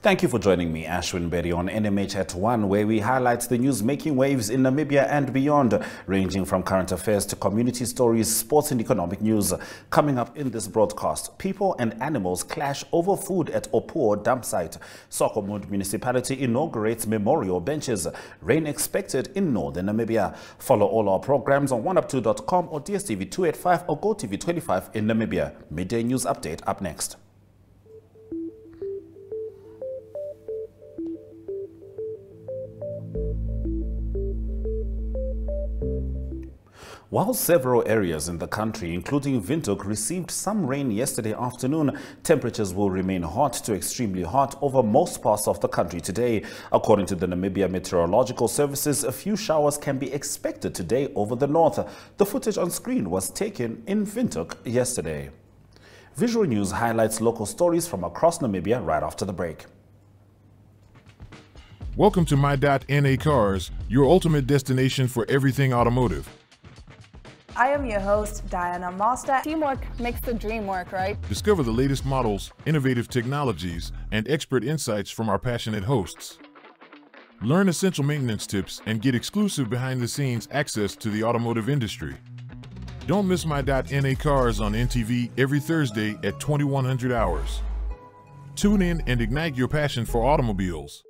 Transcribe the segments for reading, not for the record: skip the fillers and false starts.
Thank you for joining me, Ashwin Berry, on NMH at 1, where we highlight the news making waves in Namibia and beyond, ranging from current affairs to community stories, sports and economic news. Coming up in this broadcast, people and animals clash over food at Oneuptwo dump site. Swakopmund municipality inaugurates memorial benches. Rain expected in northern Namibia. Follow all our programs on Oneuptwo.com or DSTV 285 or GoTV 25 in Namibia. Midday news update up next. While several areas in the country, including Windhoek, received some rain yesterday afternoon, temperatures will remain hot to extremely hot over most parts of the country today. According to the Namibia Meteorological Services, a few showers can be expected today over the north. The footage on screen was taken in Windhoek yesterday. Visual News highlights local stories from across Namibia right after the break. Welcome to My.NA Cars, your ultimate destination for everything automotive. I am your host, Diana Master. Teamwork makes the dream work, right? Discover the latest models, innovative technologies, and expert insights from our passionate hosts. Learn essential maintenance tips and get exclusive behind-the-scenes access to the automotive industry. Don't miss My.NA Cars on NTV every Thursday at 2100 hours. Tune in and ignite your passion for automobiles.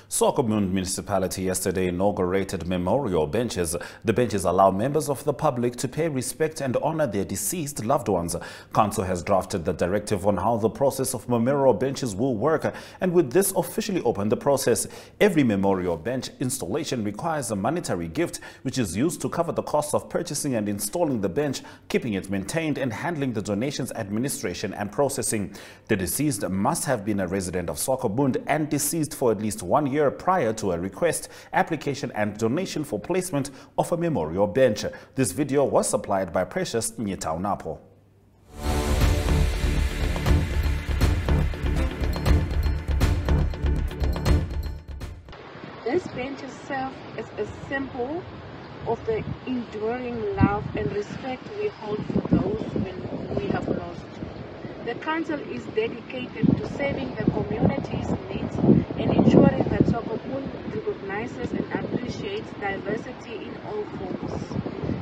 Swakopmund municipality yesterday inaugurated memorial benches. The benches allow members of the public to pay respect and honor their deceased loved ones. Council has drafted the directive on how the process of memorial benches will work, and with this officially opened the process. Every memorial bench installation requires a monetary gift, which is used to cover the costs of purchasing and installing the bench, keeping it maintained, and handling the donations administration and processing. The deceased must have been a resident of Swakopmund and deceased for at least 1 year prior to a request, application and donation for placement of a memorial bench. This video was supplied by Precious Nyetaunapo. This bench itself is a symbol of the enduring love and respect we hold for those when we have lost. The council is dedicated to saving the community's needs and ensuring that Swakopmund recognizes and appreciates diversity in all forms.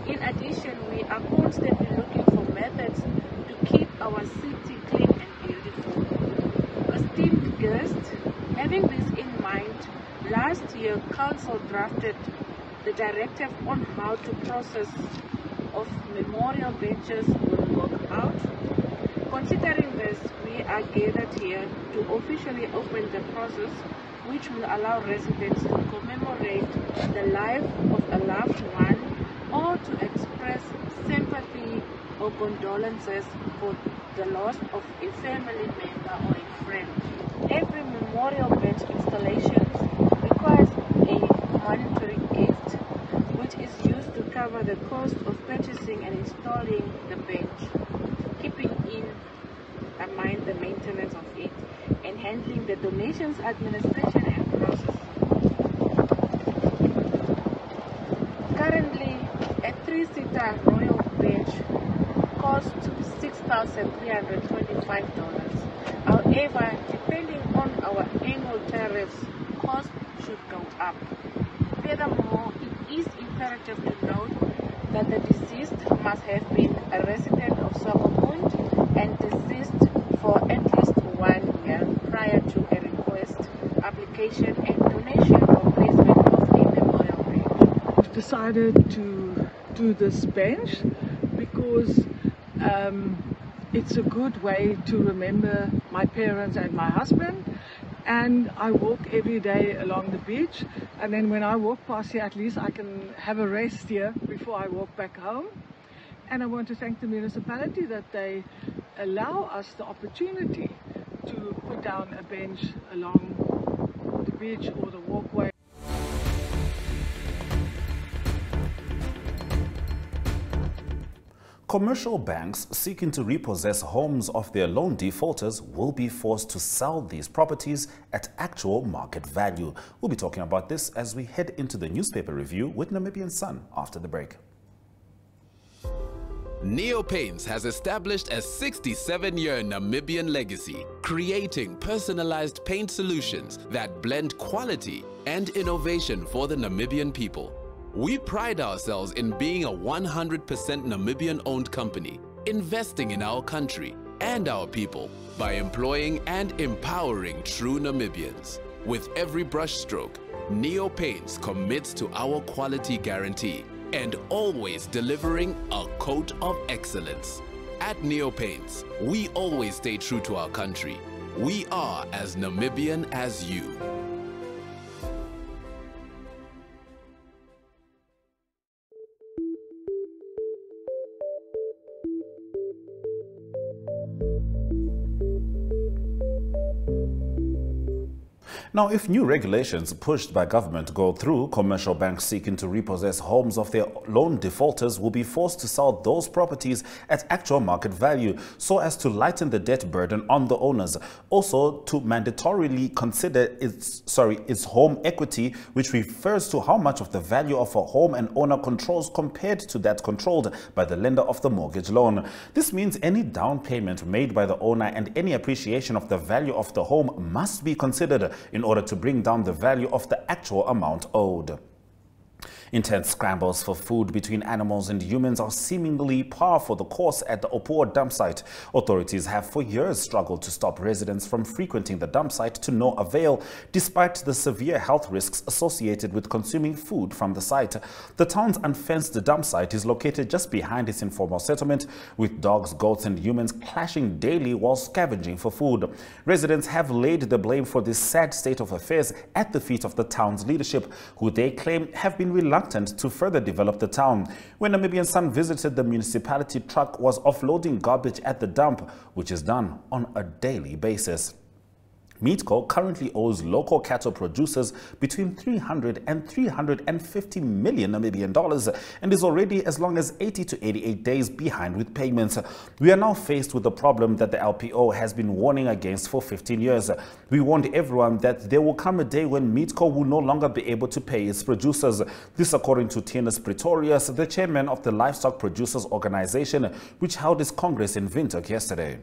In addition, we are constantly looking for methods to keep our city clean and beautiful. Esteemed guests, having this in mind, last year Council drafted the directive on how the process of memorial benches will work out. Considering this, we are gathered here to officially open the process, which will allow residents to commemorate the life of a loved one or to express sympathy or condolences for the loss of a family member or a friend. Every memorial bench installation requires a monetary gift, which is used to cover the cost of purchasing and installing the bench, keeping in mind the maintenance of it, and handling the donations administration and process. Currently, a 3-seater royal bench costs $6,325. However, depending on our annual tariffs, costs should go up. Furthermore, it is imperative to note that the deceased must have been a resident of Swakopmund and deceased for at least 1 year prior to a request, application and donation or placement of a memorial bench. I've decided to do this bench because it's a good way to remember my parents and my husband, and I walk every day along the beach, and then when I walk past here, at least I can have a rest here before I walk back home. And I want to thank the municipality that they allow us the opportunity to put down a bench along the beach or the walkway. Commercial banks seeking to repossess homes of their loan defaulters will be forced to sell these properties at actual market value. We'll be talking about this as we head into the newspaper review with Namibian Sun after the break. Neo Paints has established a 67-year Namibian legacy, creating personalized paint solutions that blend quality and innovation for the Namibian people. We pride ourselves in being a 100% Namibian-owned company, investing in our country and our people by employing and empowering true Namibians. With every brushstroke, Neo Paints commits to our quality guarantee and always delivering a coat of excellence. At Neo Paints, we always stay true to our country. We are as Namibian as you. Now, if new regulations pushed by government go through, commercial banks seeking to repossess homes of their loan defaulters will be forced to sell those properties at actual market value so as to lighten the debt burden on the owners. Also, to mandatorily consider its home equity, which refers to how much of the value of a home an owner controls compared to that controlled by the lender of the mortgage loan. This means any down payment made by the owner and any appreciation of the value of the home must be considered in order to bring down the value of the actual amount owed. Intense scrambles for food between animals and humans are seemingly par for the course at the Oneuptwo dump site. Authorities have for years struggled to stop residents from frequenting the dump site to no avail, despite the severe health risks associated with consuming food from the site. The town's unfenced dump site is located just behind its informal settlement, with dogs, goats and humans clashing daily while scavenging for food. Residents have laid the blame for this sad state of affairs at the feet of the town's leadership, who they claim have been reluctant to further develop the town. When Namibian Sun visited, the municipality truck was offloading garbage at the dump, which is done on a daily basis. Meatco currently owes local cattle producers between 300 and 350 million Namibian dollars and is already as long as 80 to 88 days behind with payments. We are now faced with a problem that the LPO has been warning against for 15 years. We warned everyone that there will come a day when Meatco will no longer be able to pay its producers. This according to Tinus Pretorius, the chairman of the Livestock Producers Organization, which held its Congress in Windhoek yesterday.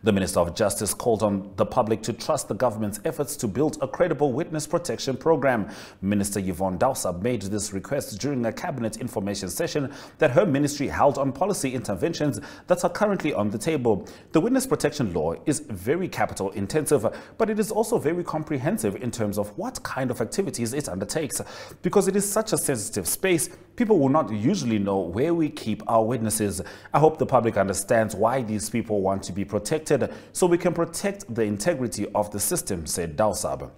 The Minister of Justice called on the public to trust the government's efforts to build a credible witness protection program. Minister Yvonne Dausab made this request during a cabinet information session that her ministry held on policy interventions that are currently on the table. The witness protection law is very capital intensive, but it is also very comprehensive in terms of what kind of activities it undertakes. Because it is such a sensitive space, people will not usually know where we keep our witnesses. I hope the public understands why these people want to be protected, so we can protect the integrity of the system, said Dausab.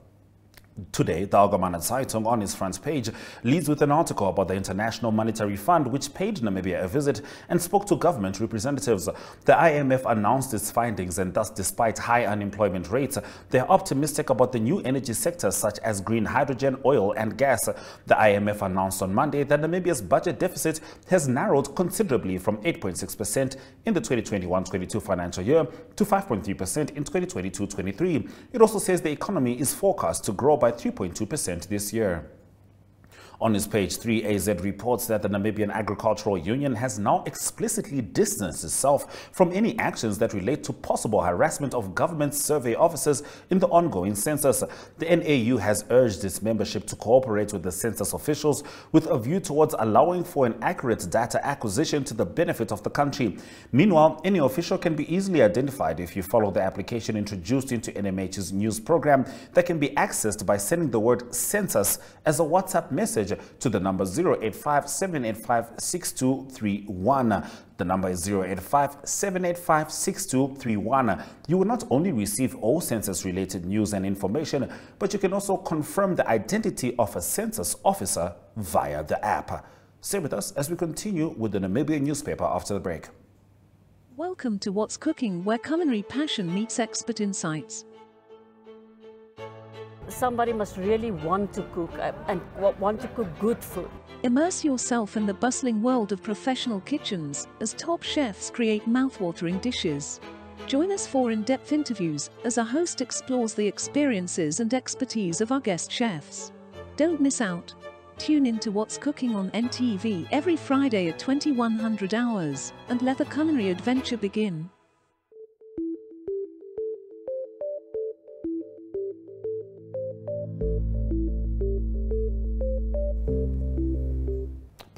Today, the Algemene Zeitung on its front page leads with an article about the International Monetary Fund, which paid Namibia a visit and spoke to government representatives. The IMF announced its findings, and thus, despite high unemployment rates, they are optimistic about the new energy sectors such as green hydrogen, oil and gas. The IMF announced on Monday that Namibia's budget deficit has narrowed considerably from 8.6% in the 2021-22 financial year to 5.3% in 2022-23. It also says the economy is forecast to grow by 3.2% this year. On its page 3, AZ reports that the Namibian Agricultural Union has now explicitly distanced itself from any actions that relate to possible harassment of government survey officers in the ongoing census. The NAU has urged its membership to cooperate with the census officials with a view towards allowing for an accurate data acquisition to the benefit of the country. Meanwhile, any official can be easily identified if you follow the application introduced into NMH's news program that can be accessed by sending the word census as a WhatsApp message to the number 085-785-6231. The number is 085-785-6231. You will not only receive all census-related news and information, but you can also confirm the identity of a census officer via the app. Stay with us as we continue with the Namibian newspaper after the break. Welcome to What's Cooking, where culinary passion meets expert insights. Somebody must really want to cook and want to cook good food. Immerse yourself in the bustling world of professional kitchens as top chefs create mouthwatering dishes. Join us for in-depth interviews as our host explores the experiences and expertise of our guest chefs. Don't miss out. Tune in to What's Cooking on NTV every Friday at 2100 hours and let the culinary adventure begin.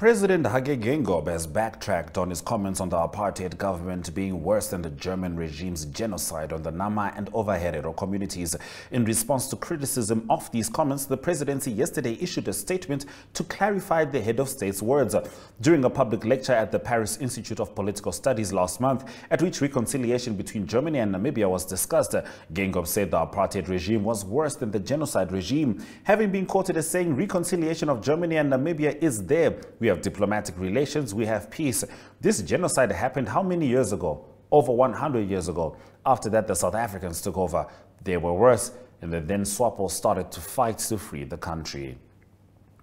President Hage Geingob has backtracked on his comments on the apartheid government being worse than the German regime's genocide on the Nama and Overherero communities. In response to criticism of these comments, the presidency yesterday issued a statement to clarify the head of state's words. During a public lecture at the Paris Institute of Political Studies last month, at which reconciliation between Germany and Namibia was discussed, Geingob said the apartheid regime was worse than the genocide regime. Having been quoted as saying reconciliation of Germany and Namibia is there. We have diplomatic relations, we have peace. This genocide happened how many years ago? Over 100 years ago. After that, the South Africans took over. They were worse, and the then SWAPO started to fight to free the country.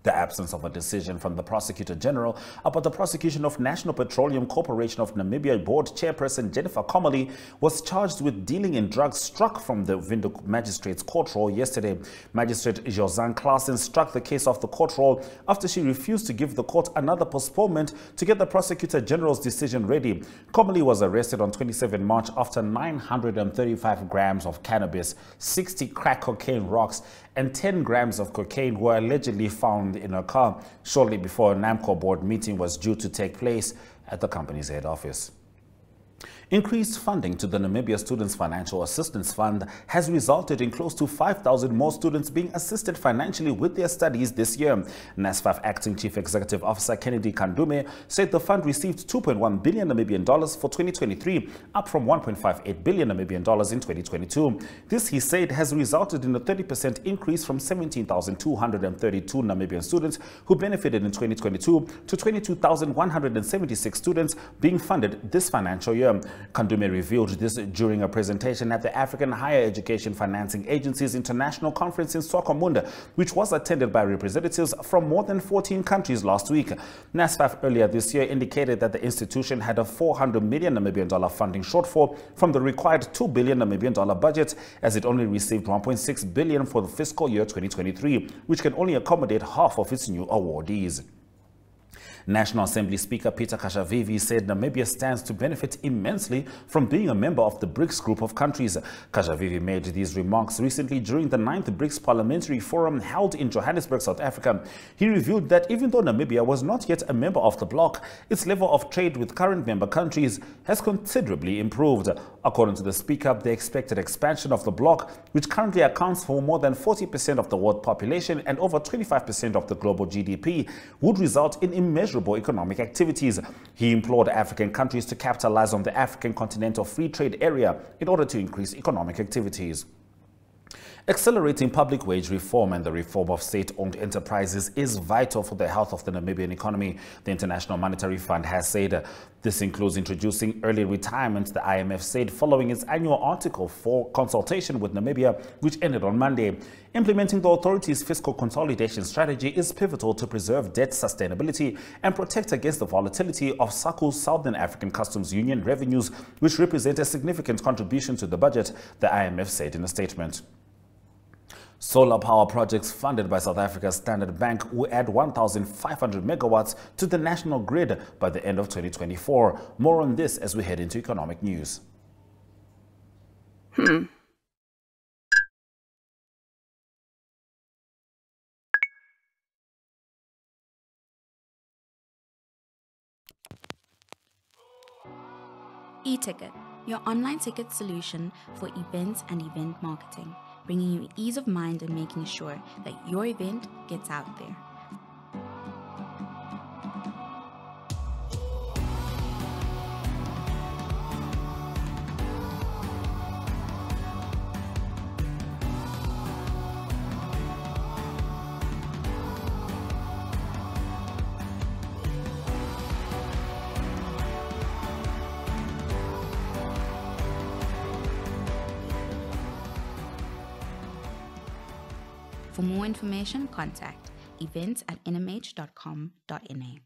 The absence of a decision from the Prosecutor General about the prosecution of National Petroleum Corporation of Namibia Board Chairperson Jennifer Commerly was charged with dealing in drugs struck from the Windhoek Magistrates Court roll yesterday. Magistrate Josan Klaassen struck the case off the court roll after she refused to give the court another postponement to get the Prosecutor General's decision ready. Commerly was arrested on 27 March after 935 grams of cannabis, 60 crack cocaine rocks, and 10 grams of cocaine were allegedly found in her car shortly before a NAMCO board meeting was due to take place at the company's head office. Increased funding to the Namibia Students Financial Assistance Fund has resulted in close to 5,000 more students being assisted financially with their studies this year. NASFAF Acting Chief Executive Officer Kennedy Kandume said the fund received 2.1 billion Namibian dollars for 2023, up from 1.58 billion Namibian dollars in 2022. This, he said, has resulted in a 30% increase from 17,232 Namibian students who benefited in 2022 to 22,176 students being funded this financial year. Kandume revealed this during a presentation at the African Higher Education Financing Agency's International Conference in Swakopmund, which was attended by representatives from more than 14 countries last week. NASFAF earlier this year indicated that the institution had a 400 million Namibian dollar funding shortfall from the required 2 billion Namibian dollar budget, as it only received 1.6 billion for the fiscal year 2023, which can only accommodate half of its new awardees. National Assembly Speaker Peter Kashavivi said Namibia stands to benefit immensely from being a member of the BRICS group of countries. Kashavivi made these remarks recently during the 9th BRICS Parliamentary Forum held in Johannesburg, South Africa. He revealed that even though Namibia was not yet a member of the bloc, its level of trade with current member countries has considerably improved. According to the Speaker, the expected expansion of the bloc, which currently accounts for more than 40% of the world population and over 25% of the global GDP, would result in immeasurable economic activities. He implored African countries to capitalize on the African Continental Free Trade Area in order to increase economic activities. Accelerating public wage reform and the reform of state-owned enterprises is vital for the health of the Namibian economy, the International Monetary Fund has said. This includes introducing early retirement, the IMF said, following its annual Article 4 consultation with Namibia, which ended on Monday. Implementing the authority's fiscal consolidation strategy is pivotal to preserve debt sustainability and protect against the volatility of SACU's Southern African Customs Union revenues, which represent a significant contribution to the budget, the IMF said in a statement. Solar power projects funded by South Africa's Standard Bank will add 1,500 megawatts to the national grid by the end of 2024. More on this as we head into economic news. eTicket, your online ticket solution for events and event marketing, bringing you ease of mind and making sure that your event gets out there. For more information, contact events@nmh.com.na.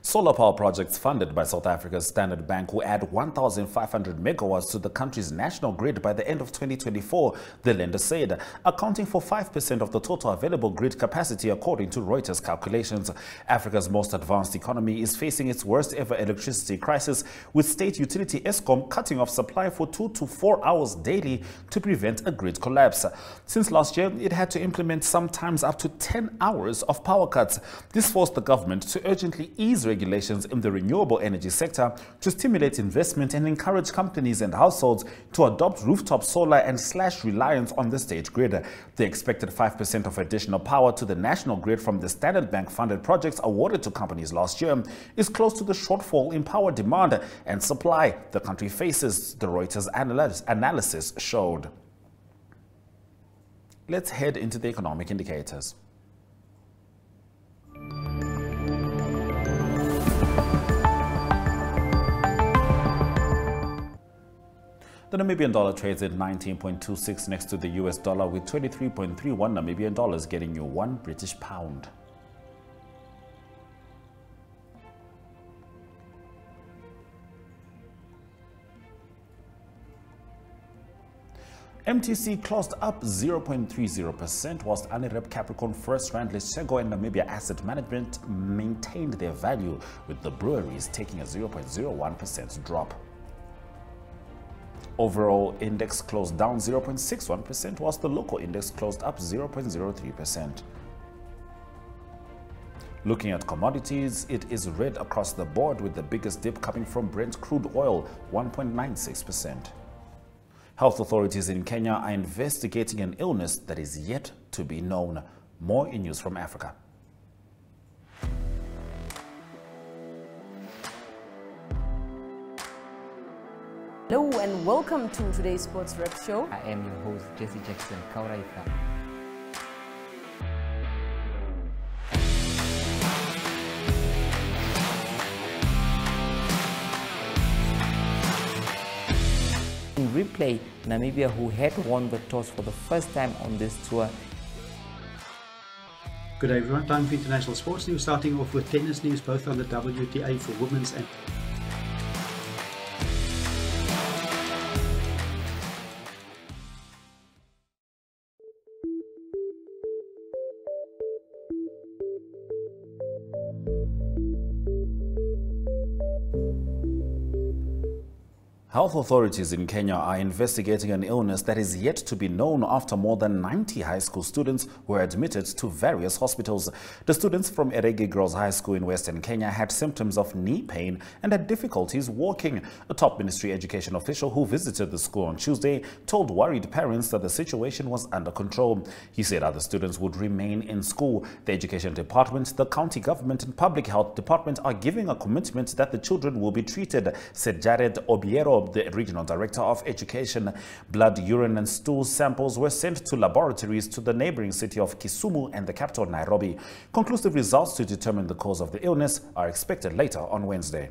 Solar power projects funded by South Africa's Standard Bank will add 1,500 megawatts to the country's national grid by the end of 2024, the lender said, accounting for 5% of the total available grid capacity according to Reuters calculations. Africa's most advanced economy is facing its worst ever electricity crisis, with state utility Eskom cutting off supply for 2 to 4 hours daily to prevent a grid collapse. Since last year, it had to implement sometimes up to 10 hours of power cuts. This forced the government to urgently ease regulations in the renewable energy sector to stimulate investment and encourage companies and households to adopt rooftop solar and slash reliance on the state grid. The expected 5% of additional power to the national grid from the Standard Bank funded projects awarded to companies last year is close to the shortfall in power demand and supply the country faces, the Reuters analysis showed. Let's head into the economic indicators. The Namibian dollar trades at 19.26 next to the US dollar, with 23.31 Namibian dollars getting you 1 British pound. MTC closed up 0.30%, whilst Anirep Capricorn First, Rand Lesego and Namibia Asset Management maintained their value, with the breweries taking a 0.01% drop. Overall index closed down 0.61%, whilst the local index closed up 0.03%. Looking at commodities, it is red across the board, with the biggest dip coming from Brent crude oil, 1.96%. Health authorities in Kenya are investigating an illness that is yet to be known. More in News from Africa. Hello and welcome to today's Sports Rep Show. I am your host, Jesse Jackson Kauraifa. In replay, Namibia, who had won the toss for the first time on this tour. Good day everyone, time for international sports news, starting off with tennis news, both on the WTA for women's and Health authorities in Kenya are investigating an illness that is yet to be known after more than 90 high school students were admitted to various hospitals. The students from Eregi Girls High School in Western Kenya had symptoms of knee pain and had difficulties walking. A top ministry education official who visited the school on Tuesday told worried parents that the situation was under control. He said other students would remain in school. The education department, the county government and public health department are giving a commitment that the children will be treated, said Jared Obiero, the regional director of education. Blood, urine and stool samples were sent to laboratories to the neighboring city of Kisumu and the capital Nairobi. Conclusive results to determine the cause of the illness are expected later on Wednesday.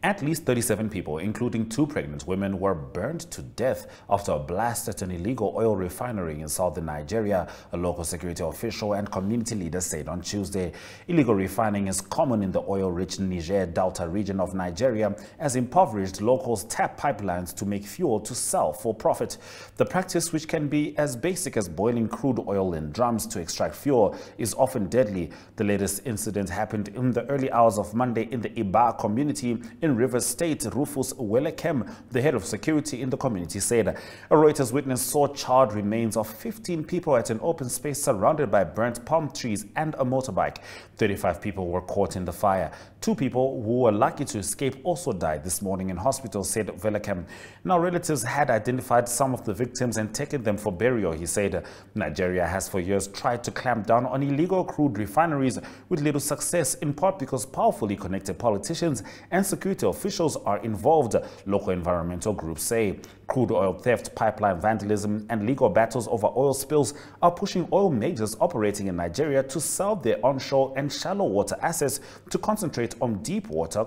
At least 37 people, including 2 pregnant women, were burned to death after a blast at an illegal oil refinery in southern Nigeria, a local security official and community leader said on Tuesday. Illegal refining is common in the oil-rich Niger Delta region of Nigeria, as impoverished locals tap pipelines to make fuel to sell for profit. The practice, which can be as basic as boiling crude oil in drums to extract fuel, is often deadly. The latest incident happened in the early hours of Monday in the Iba community in Rivers State. Rufus Welekem, the head of security in the community, said a Reuters witness saw charred remains of 15 people at an open space surrounded by burnt palm trees and a motorbike. 35 people were caught in the fire. 2 people who were lucky to escape also died this morning in hospital, said Welekem. Now, relatives had identified some of the victims and taken them for burial, he said. Nigeria has for years tried to clamp down on illegal crude refineries with little success, in part because powerfully connected politicians and security security officials are involved, local environmental groups say. Crude oil theft, pipeline vandalism, and legal battles over oil spills are pushing oil majors operating in Nigeria to sell their onshore and shallow water assets to concentrate on deep water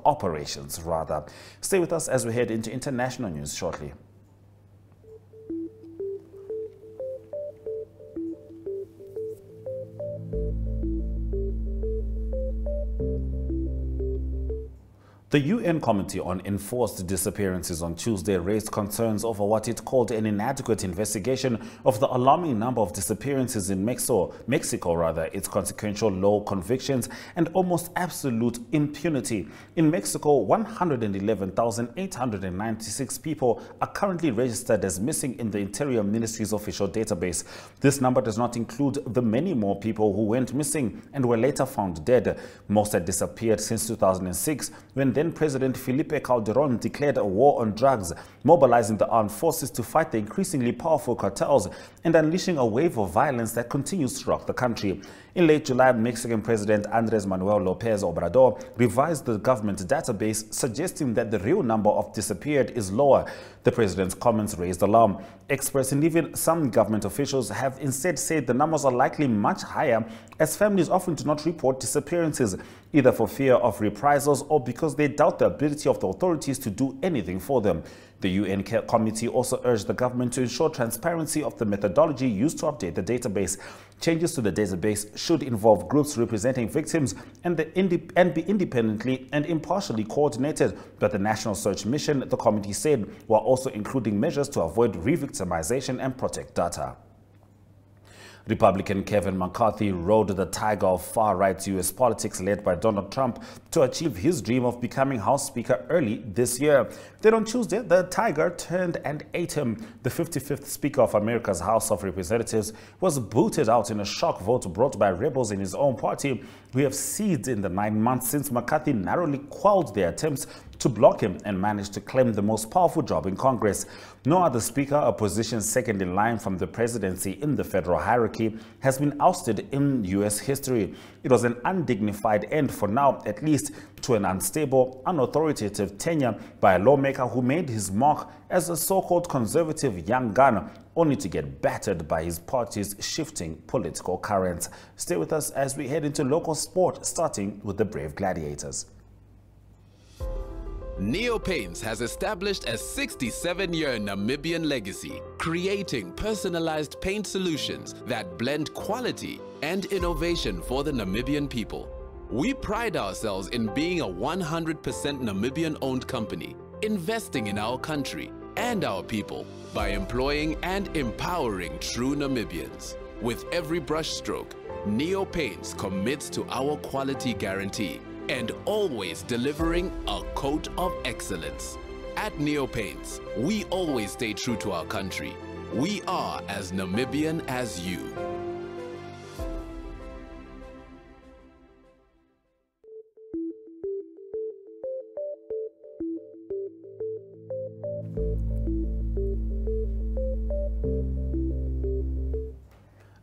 operations rather. Stay with us as we head into international news shortly. The UN Committee on Enforced Disappearances on Tuesday raised concerns over what it called an inadequate investigation of the alarming number of disappearances in Mexico, its consequential low convictions and almost absolute impunity. In Mexico, 111,896 people are currently registered as missing in the Interior Ministry's official database. This number does not include the many more people who went missing and were later found dead. Most had disappeared since 2006, when then-President Felipe Calderón declared a war on drugs, mobilizing the armed forces to fight the increasingly powerful cartels and unleashing a wave of violence that continues to rock the country. In late July, Mexican President Andrés Manuel López Obrador revised the government database, suggesting that the real number of disappeared is lower. The president's comments raised alarm. Experts and even some government officials have instead said the numbers are likely much higher, as families often do not report disappearances, either for fear of reprisals or because they doubt the ability of the authorities to do anything for them. The UN committee also urged the government to ensure transparency of the methodology used to update the database. Changes to the database should involve groups representing victims and be independently and impartially coordinated by the National Search Mission, the committee said, while also including measures to avoid re-victimization and protect data. Republican Kevin McCarthy rode the tiger of far-right U.S. politics led by Donald Trump to achieve his dream of becoming House Speaker early this year. Then on Tuesday, the tiger turned and ate him. The 55th Speaker of America's House of Representatives was booted out in a shock vote brought by rebels in his own party, who have seized in the 9 months since McCarthy narrowly quelled their attempts to block him and managed to claim the most powerful job in Congress. No other speaker, a position second in line from the presidency in the federal hierarchy, has been ousted in U.S. history. It was an undignified end, for now at least, to an unstable, unauthoritative tenure by a lawmaker who made his mark as a so-called conservative young gun, only to get battered by his party's shifting political currents. Stay with us as we head into local sport, starting with the Brave Gladiators. Neopaints has established a 67-year Namibian legacy, creating personalized paint solutions that blend quality and innovation for the Namibian people. We pride ourselves in being a 100% Namibian-owned company, investing in our country and our people by employing and empowering true Namibians. With every brushstroke, Neopaints commits to our quality guarantee and always delivering a coat of excellence. At Neopaints, we always stay true to our country. We are as Namibian as you.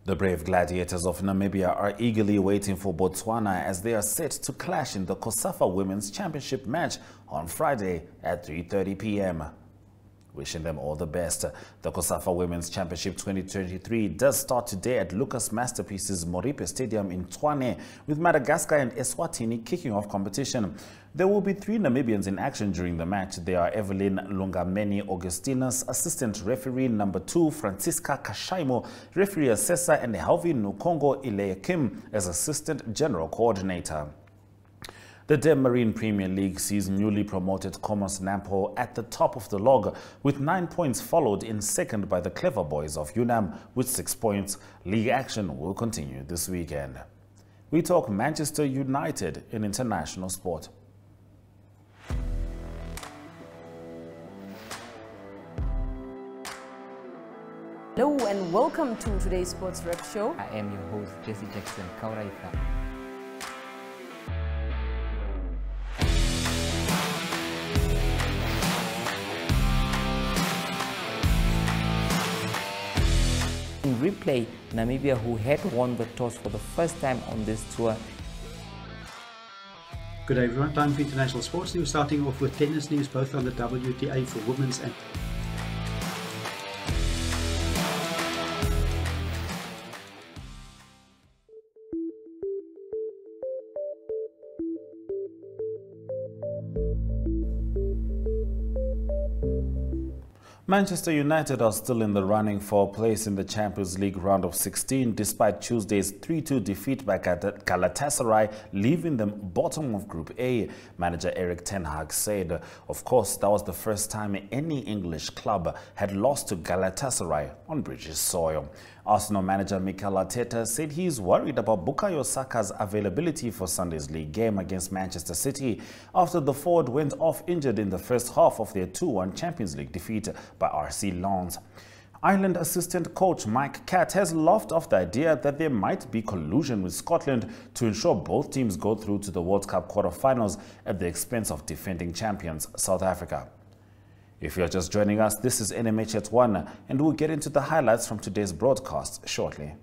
The Brave Gladiators of Namibia are eagerly waiting for Botswana as they are set to clash in the COSAFA Women's Championship match on Friday at 3:30 p.m. Wishing them all the best. The COSAFA Women's Championship 2023 does start today at Lucas Masterpieces Moripe Stadium in Tshwane, with Madagascar and Eswatini kicking off competition. There will be 3 Namibians in action during the match. They are Evelyn Lungameni Augustinus, assistant referee number 2, Francisca Kashaimo, referee assessor, and Helvi Nukongo Ileakim as assistant general coordinator. The Dem Marine Premier League sees newly promoted Commerce Nampo at the top of the log with 9 points, followed in second by the Clever Boys of UNAM with 6 points. League action will continue this weekend. We talk Manchester United in international sport. Hello and welcome to today's Sports Rep Show. I am your host, Jesse Jackson Kauraifa. In replay, Namibia, who had won the toss for the first time on this tour, Good day everyone, time for international sports news, starting off with tennis news, both on the WTA for women's and Manchester United are still in the running for a place in the Champions League round of 16 despite Tuesday's 3-2 defeat by Galatasaray, leaving them bottom of Group A. Manager Erik ten Hag said, of course, that was the first time any English club had lost to Galatasaray on British soil. Arsenal manager Mikel Arteta said he is worried about Bukayo Saka's availability for Sunday's league game against Manchester City after the forward went off injured in the first half of their 2-1 Champions League defeat by RC Lens. Ireland assistant coach Mike Catt has laughed off the idea that there might be collusion with Scotland to ensure both teams go through to the World Cup quarter-finals at the expense of defending champions South Africa. If you're just joining us, this is NMH at 1, and we'll get into the highlights from today's broadcast shortly.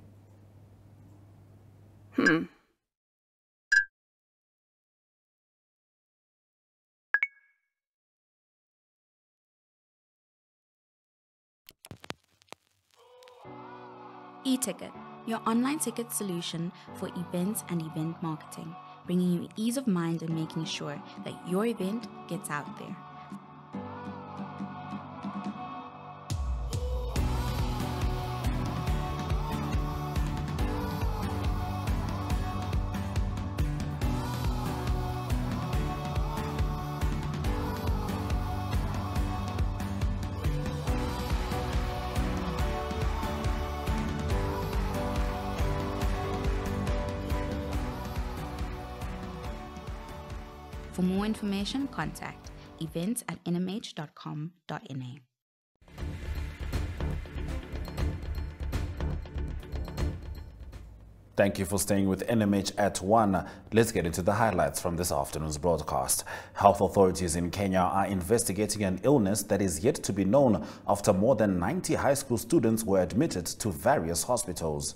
eTicket, your online ticket solution for events and event marketing, bringing you ease of mind and making sure that your event gets out there. For more information, contact events@nmh.com.na. Thank you for staying with NMH at 1. Let's get into the highlights from this afternoon's broadcast. Health authorities in Kenya are investigating an illness that is yet to be known after more than 90 high school students were admitted to various hospitals.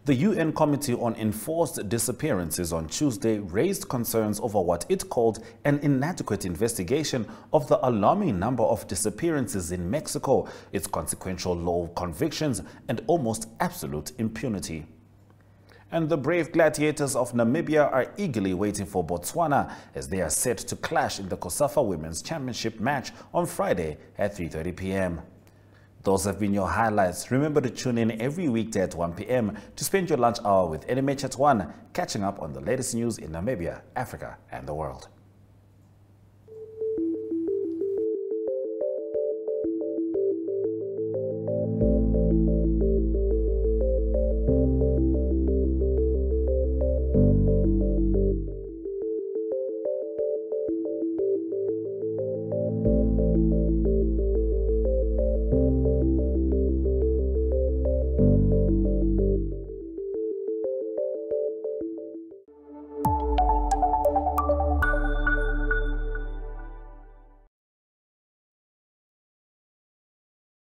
The UN Committee on Enforced Disappearances on Tuesday raised concerns over what it called an inadequate investigation of the alarming number of disappearances in Mexico, its consequential low convictions, and almost absolute impunity. And the brave gladiators of Namibia are eagerly waiting for Botswana as they are set to clash in the COSAFA Women's Championship match on Friday at 3:30 p.m. Those have been your highlights. Remember to tune in every weekday at 1 p.m. to spend your lunch hour with NMH at 1, catching up on the latest news in Namibia, Africa, and the world.